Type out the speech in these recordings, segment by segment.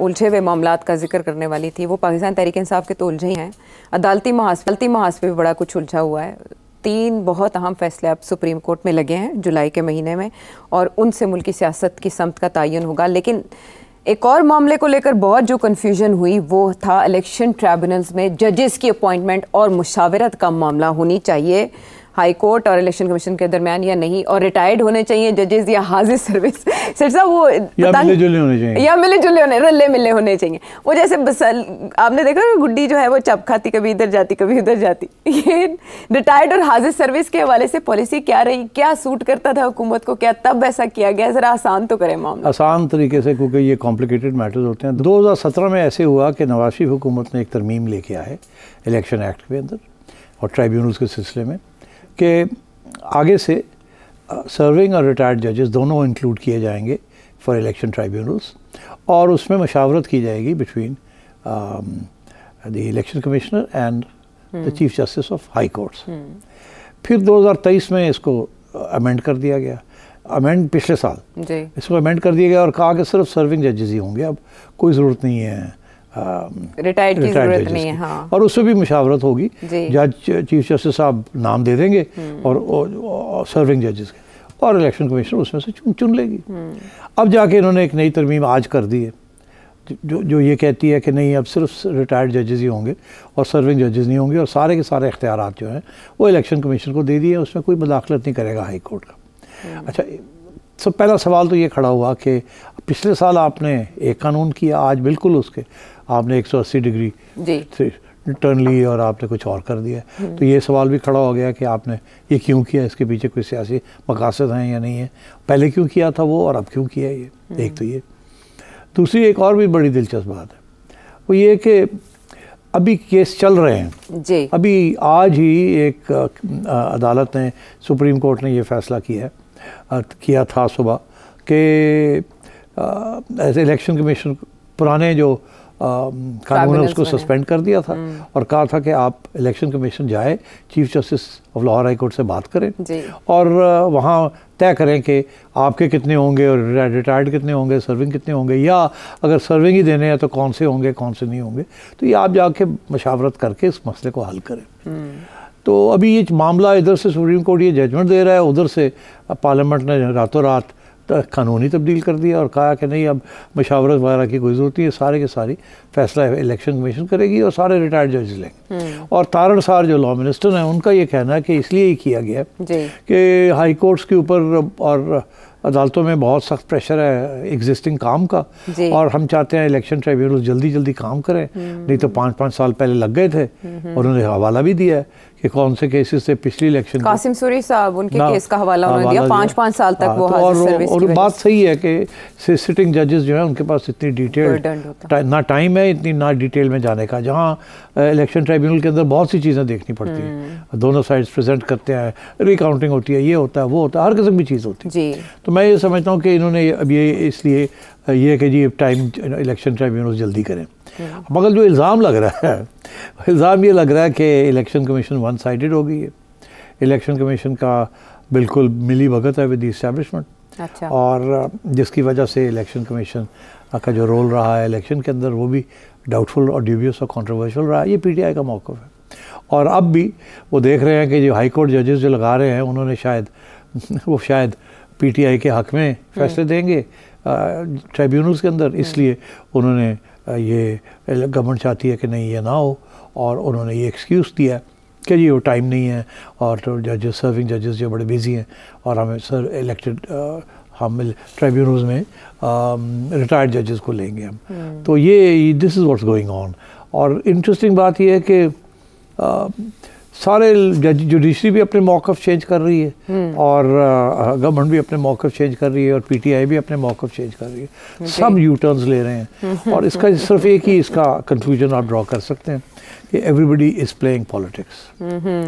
उलझे हुए मामलात का जिक्र करने वाली थी। वो पाकिस्तान तहरीक इंसाफ के तो उलझे ही हैं, अदालती महाज पे भी बड़ा कुछ उलझा हुआ है। 3 बहुत अहम फैसले अब सुप्रीम कोर्ट में लगे हैं जुलाई के महीने में, और उनसे मुल्की सियासत की समत का तयन होगा। लेकिन एक और मामले को लेकर बहुत जो कन्फ्यूजन हुई वो था इलेक्शन ट्राइब्यूनल्स में जजेस की अपॉइंटमेंट और मुशावरत का मामला होनी चाहिए हाई कोर्ट और इलेक्शन कमीशन के दरमियान या नहीं, और रिटायर्ड होने चाहिए जजेस या हाजिर सर्विस। सर साहब वो या मिले जुले होने चाहिए, या मिले जुले होने रले मिले होने चाहिए। वो जैसे बस आपने देखा ना, गुड्डी जो है वो चप खाती, कभी इधर जाती कभी उधर जाती। ये रिटायर्ड और हाजिर सर्विस के हवाले से पॉलिसी क्या रही, क्या सूट करता था हुकूमत को, क्या तब ऐसा किया गया? जरा आसान तो करें मामला, आसान तरीके से, क्योंकि ये कॉम्प्लिकेटेड मैटर्स होते हैं। 2017 में ऐसे हुआ कि नवाज शरीफ हुकूमत ने एक तरमीम लेके आए इलेक्शन एक्ट के अंदर और ट्राइब्यूनल्स के सिलसिले में कि आगे से सर्विंग और रिटायर्ड जजेस दोनों इंक्लूड किए जाएंगे फॉर इलेक्शन ट्राइब्यूनल्स, और उसमें मशावरत की जाएगी between the election commissioner and the chief justice of high courts. फिर 2023 में इसको अमेंड कर दिया गया, पिछले साल इसको अमेंड कर दिया गया और कहा कि सिर्फ सर्विंग जजेस ही होंगे, अब कोई ज़रूरत नहीं है रिटायर्ड की ज़रूरत नहीं है। हाँ। और उससे भी मुशावरत होगी, जज चीफ जस्टिस साहब नाम दे देंगे और सर्विंग जजेस के, और इलेक्शन कमीशन उसमें से चुन लेगी। अब जाके इन्होंने एक नई तरमीम आज कर दी है जो ये कहती है कि नहीं, अब सिर्फ रिटायर्ड जजेस ही होंगे और सर्विंग जजेस नहीं होंगे, और सारे के सारे इख्तियारात जो हैं वो इलेक्शन कमीशन को दे दिए, उसमें कोई मुदाखलत नहीं करेगा हाई कोर्ट का। अच्छा, सब पहला सवाल तो ये खड़ा हुआ कि पिछले साल आपने एक कानून किया, आज बिल्कुल उसके आपने 180 डिग्री टर्न ली और आपने कुछ और कर दिया। तो ये सवाल भी खड़ा हो गया कि आपने ये क्यों किया, इसके पीछे कोई सियासी मकासद हैं या नहीं है, पहले क्यों किया था वो और अब क्यों किया ये। एक तो ये, दूसरी एक और भी बड़ी दिलचस्प बात है, वो ये कि अभी केस चल रहे हैं जी। अभी आज ही एक अदालत ने, सुप्रीम कोर्ट ने ये फैसला किया था सुबह कि एज इलेक्शन कमीशन पुराने जो कानून है उसको सस्पेंड कर दिया था और कहा था कि आप इलेक्शन कमीशन जाए, chief justice of Lahore high court से बात करें और वहाँ तय करें कि आपके कितने होंगे और रिटायर्ड कितने होंगे, सर्विंग कितने होंगे, या अगर सर्विंग ही देने हैं तो कौन से होंगे कौन से नहीं होंगे। तो ये आप जाके मशावरत करके इस मसले को हल करें। तो अभी ये मामला इधर से सुप्रीम कोर्ट ये जजमेंट दे रहा है, उधर से पार्लियामेंट ने रातों रात कानूनी तब्दील कर दिया और कहा कि नहीं, अब मशावरत वगैरह की कोई ज़रूरत नहीं है, सारे के सारी फैसला इलेक्शन कमीशन करेगी और सारे रिटायर्ड जजेस लेंगे। और तारण सार जो लॉ मिनिस्टर हैं उनका ये कहना है कि इसलिए ही किया गया कि हाई कोर्ट्स के ऊपर और अदालतों में बहुत सख्त प्रेशर है एग्जिस्टिंग काम का, और हम चाहते हैं इलेक्शन ट्राइब्यूनल जल्दी जल्दी काम करें। नहीं तो 5-5 साल पहले लग गए थे और उन्होंने हवाला भी दिया है कि कौन से केसेस से पिछली इलेक्शन कासिम सूरी साहब उनके केस का हवाला उन्होंने दिया, 5-5 साल तक वो हाजिर सर्विस की वजह से। बात सही है कि सिटिंग जजेस जो है उनके पास इतनी डिटेल ना टाइम है, इतनी ना डिटेल में जाने का, जहाँ इलेक्शन ट्राइब्यूनल के अंदर बहुत सी चीज़ें देखनी पड़ती हैं, दोनों साइड्स प्रेजेंट करते हैं, रिकाउंटिंग होती है, ये होता है वो होता है, हर किस्म की चीज़ होती है। तो मैं ये समझता हूँ कि इन्होंने अब ये इसलिए ये कि जी टाइम इलेक्शन ट्राइब्यूनल जल्दी करें। मगर जो इल्ज़ाम लग रहा है, इल्ज़ाम ये लग रहा है कि इलेक्शन कमीशन वन साइडेड हो गई है, इलेक्शन कमीशन का बिल्कुल मिली भगत है विद द एस्टैब्लिशमेंट, और जिसकी वजह से इलेक्शन कमीशन का जो रोल रहा है इलेक्शन के अंदर वो भी डाउटफुल और ड्यूबियस और कंट्रोवर्शियल रहा है। ये पीटीआई का मौक़िफ़ है, और अब भी वो देख रहे हैं कि जो हाई कोर्ट जजेस जो लगा रहे हैं उन्होंने शायद पीटीआई के हक़ में फैसले देंगे ट्राइब्यूनल्स के अंदर, इसलिए उन्होंने ये गवर्नमेंट चाहती है कि नहीं ये ना हो, और उन्होंने ये एक्सक्यूज़ दिया कि जी वो टाइम नहीं है और तो जजेस सर्विंग जजेस जो बड़े बिजी हैं और हमें हम ट्राइब्यूनल्स में रिटायर्ड जजेस को लेंगे हम। तो ये this is what's going on. और इंटरेस्टिंग बात यह है कि सारे जुडिशरी भी अपने मौक़िफ़ चेंज कर रही है और गवर्नमेंट भी अपने मौक़िफ़ चेंज कर रही है और पीटीआई भी अपने मौक़िफ़ चेंज कर रही है, सब यू टर्न्स ले रहे हैं। और इसका सिर्फ एक ही इसका कंक्लूजन आप ड्रॉ कर सकते हैं कि everybody is playing politics,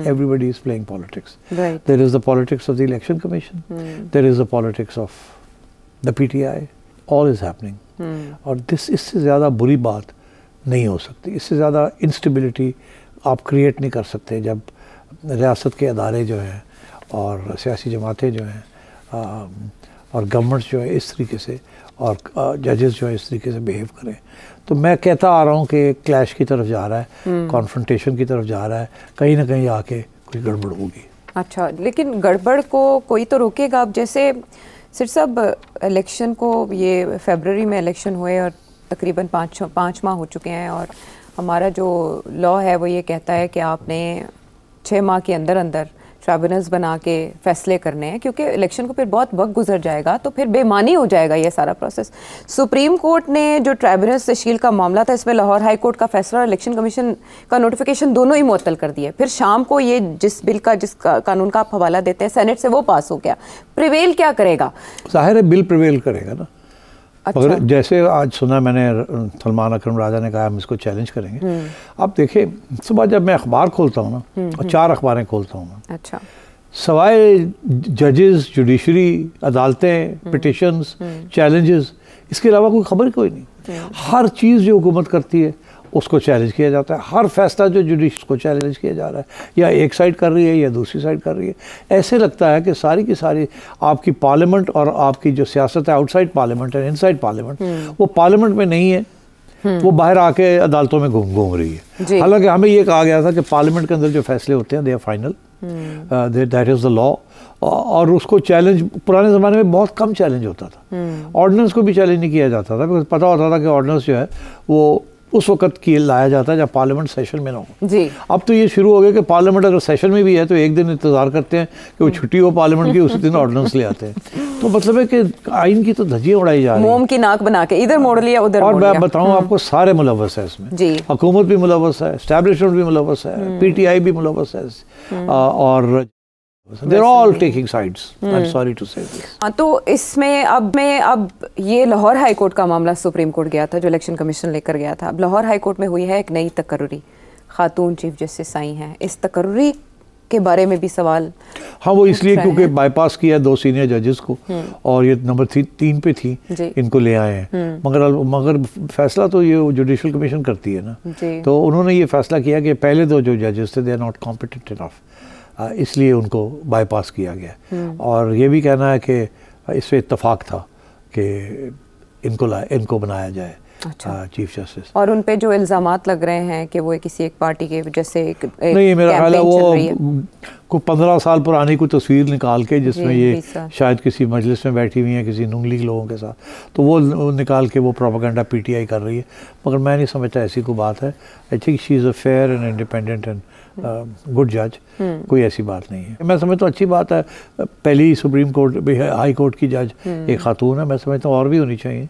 everybody is playing politics. There is the politics of the election commission, there is the politics of the PTI, all is happening. और इससे ज़्यादा बुरी बात नहीं हो सकती, इससे ज़्यादा इंस्टेबिलिटी आप क्रिएट नहीं कर सकते जब रियासत के अदारे जो हैं और सियासी जमातें जो हैं और गवर्नमेंट्स जो है इस तरीके से और जजेस जो है इस तरीके से बिहेव करें। तो मैं कहता आ रहा हूँ कि क्लैश की तरफ जा रहा है, कॉन्फ्रंटेशन की तरफ जा रहा है, कहीं ना कहीं आके कोई गड़बड़ होगी। अच्छा, लेकिन गड़बड़ को कोई तो रोकेगा। अब जैसे सिर साहब इलेक्शन को, ये फरवरी में इलेक्शन हुए और तकरीबन पाँच माह हो चुके हैं, और हमारा जो लॉ है वो ये कहता है कि आपने 6 माह के अंदर अंदर ट्राइब्यूनल्स बना के फैसले करने हैं, क्योंकि इलेक्शन को फिर बहुत वक्त गुजर जाएगा तो फिर बेमानी हो जाएगा ये सारा प्रोसेस। सुप्रीम कोर्ट ने जो ट्राइब्यूनल्स तश्कील का मामला था, इसमें लाहौर हाई कोर्ट का फैसला और इलेक्शन कमीशन का नोटिफिकेशन दोनों ही मुअत्तल कर दिए। फिर शाम को ये जिस बिल का, जिस कानून का आप हवाला देते हैं सेनेट से, वो पास हो गया। प्रिवेल क्या करेगा? जाहिर है बिल प्रिवेल करेगा ना। अच्छा। मगर जैसे आज सुना मैंने, सलमान अकरम राजा ने कहा हम इसको चैलेंज करेंगे। अब देखिए, सुबह जब मैं अखबार खोलता हूँ ना, और 4 अखबारें खोलता हूँ मैं, अच्छा, सवाए जजेस, जुडिशरी, अदालतें, पिटिशंस, चैलेंजेस, इसके अलावा कोई खबर कोई नहीं। हर चीज़ जो हुकूमत करती है उसको चैलेंज किया जाता है। हर फैसला जो जुडिशरी को चैलेंज किया जा रहा है, या एक साइड कर रही है या दूसरी साइड कर रही है। ऐसे लगता है कि सारी की सारी आपकी पार्लियामेंट और आपकी जो सियासत है आउटसाइड पार्लियामेंट है, इनसाइड पार्लियामेंट, वो पार्लियामेंट में नहीं है, वो बाहर आके अदालतों में घूम रही है। हालांकि हमें ये कहा गया था कि पार्लियामेंट के अंदर जो फैसले होते हैं they are final, that is the law. और उसको चैलेंज पुराने ज़माने में बहुत कम चैलेंज होता था। ऑर्डिनेंस को भी चैलेंज नहीं किया जाता था, बिकॉज पता होता था कि ऑर्डिनेंस जो है वो उस वक्त की लाया जाता है जब पार्लियामेंट सेशन में ना हो। जी। अब तो ये शुरू हो गया कि पार्लियामेंट अगर सेशन में भी है तो एक दिन इंतजार करते हैं कि वो छुट्टी हो पार्लियामेंट की, उसी दिन ऑर्डिनेंस ले आते हैं। तो मतलब है कि आइन की तो धज्जियां उड़ाई जा रही हैं, मोम की नाक बना के इधर मोड़ लिया उधर और मैं बताऊं आपको, सारे मुलव्वस है इसमें। जी। हुकूमत भी मुलव्वस है, एस्टैब्लिशमेंट भी मुलव्वस है, पीटीआई भी मुलव्वस है, और they're all taking sides. I'm sorry to say this. तो इसमें अब ये लाहौर हाई कोर्ट का मामला सुप्रीम कोर्ट गया था, जो इलेक्शन कमीशन लेकर गया था। अब लाहौर हाई कोर्ट में हुई है एक नई तकर्री, खातून चीफ जस्टिस आई हैं। इस तकर्री के बारे में भी सवाल, हाँ, वो इसलिए क्योंकि बाईपास किया 2 सीनियर जजेस को, और ये नंबर 3 पे थी, इनको ले आए हैं। मगर फैसला तो ये जुडिशल कमीशन करती है ना। तो उन्होंने ये फैसला किया कि पहले 2 जो जजेस थे they are not competent enough, इसलिए उनको बाईपास किया गया। और ये भी कहना है कि इस पर इत्तफाक था कि इनको बनाया जाए चीफ जस्टिस। और उन पे जो इल्ज़ामात लग रहे हैं कि वो किसी एक पार्टी के जैसे नहीं, मेरा ख्याल है वो को 15 साल पुरानी कोई तस्वीर निकाल के, जिसमें ये शायद किसी मजलिस में बैठी हुई हैं किसी नून लीग लोगों के साथ, तो वो निकाल के वो प्रोपेगेंडा पीटीआई कर रही है। मगर मैं नहीं समझता ऐसी कोई बात है। I think she is a fair and independent and good जज, कोई ऐसी बात नहीं है। मैं समझता हूँ अच्छी बात है, पहली सुप्रीम कोर्ट हाई कोर्ट की जज एक खातून है, मैं समझता हूँ और भी होनी चाहिए।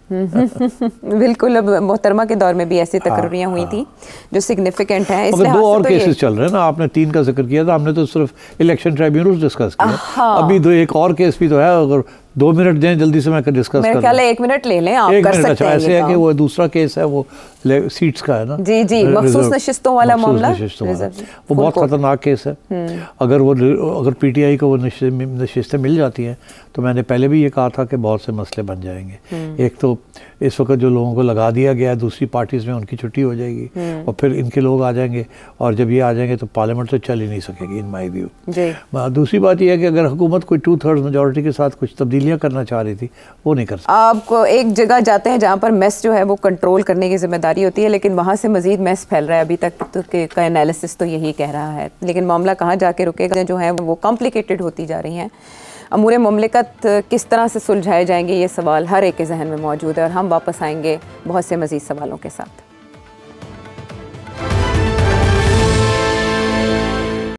बिल्कुल। अब मोहतरमा के दौर में भी ऐसी तकरीरें हुई थी जो सिग्निफिकेंट हैं। मगर 2 और केसेस चल रहे हैं ना, आपने 3 का जिक्र किया था, हमने तो सिर्फ इलेक्शन ट्राइब्यूनल डिस्कस किया। अभी 2 एक और केस भी तो है, अगर 2 मिनट दें जल्दी से मैं डिस्कस कर। मेरे ख्याल है 1 मिनट ले लें आप, कर सकते हैं। ऐसे है कि वो दूसरा केस है, वो सीट्स का है ना। जी जी, मखसूस नशिस्तों वाला मामला, वो बहुत खतरनाक केस है। अगर पीटीआई को वो नशिस्तें मिल जाती हैं तो मैंने पहले भी ये कहा था कि बहुत से मसले बन जाएंगे। एक तो इस वक्त जो लोगों को लगा दिया गया है दूसरी पार्टीज में, उनकी छुट्टी हो जाएगी, और फिर इनके लोग आ जाएंगे, और जब ये आ जाएंगे तो पार्लियामेंट तो चल ही नहीं सकेगी इन माई व्यू। दूसरी बात यह है कि अगर हुकूमत कोई 2/3 मेजॉरिटी के साथ कुछ तब्दीलियाँ करना चाह रही थी, वो नहीं कर सकती। आपको एक जगह जाते हैं जहाँ पर मेस जो है वो कंट्रोल करने की जिम्मेदारी होती है, लेकिन वहाँ से मजीद मेस फैल रहा है। अभी तक तो का एनालिसिस तो यही कह रहा है, लेकिन मामला कहाँ जाके रुकेगा, जो है वो कॉम्प्लिकेटेड होती जा रही हैं। अमूर मुमलिकत किस तरह से सुलझाए जाएंगे, ये सवाल हर एक के जहन में मौजूद है, और हम वापस आएंगे बहुत से मज़ीद सवालों के साथ।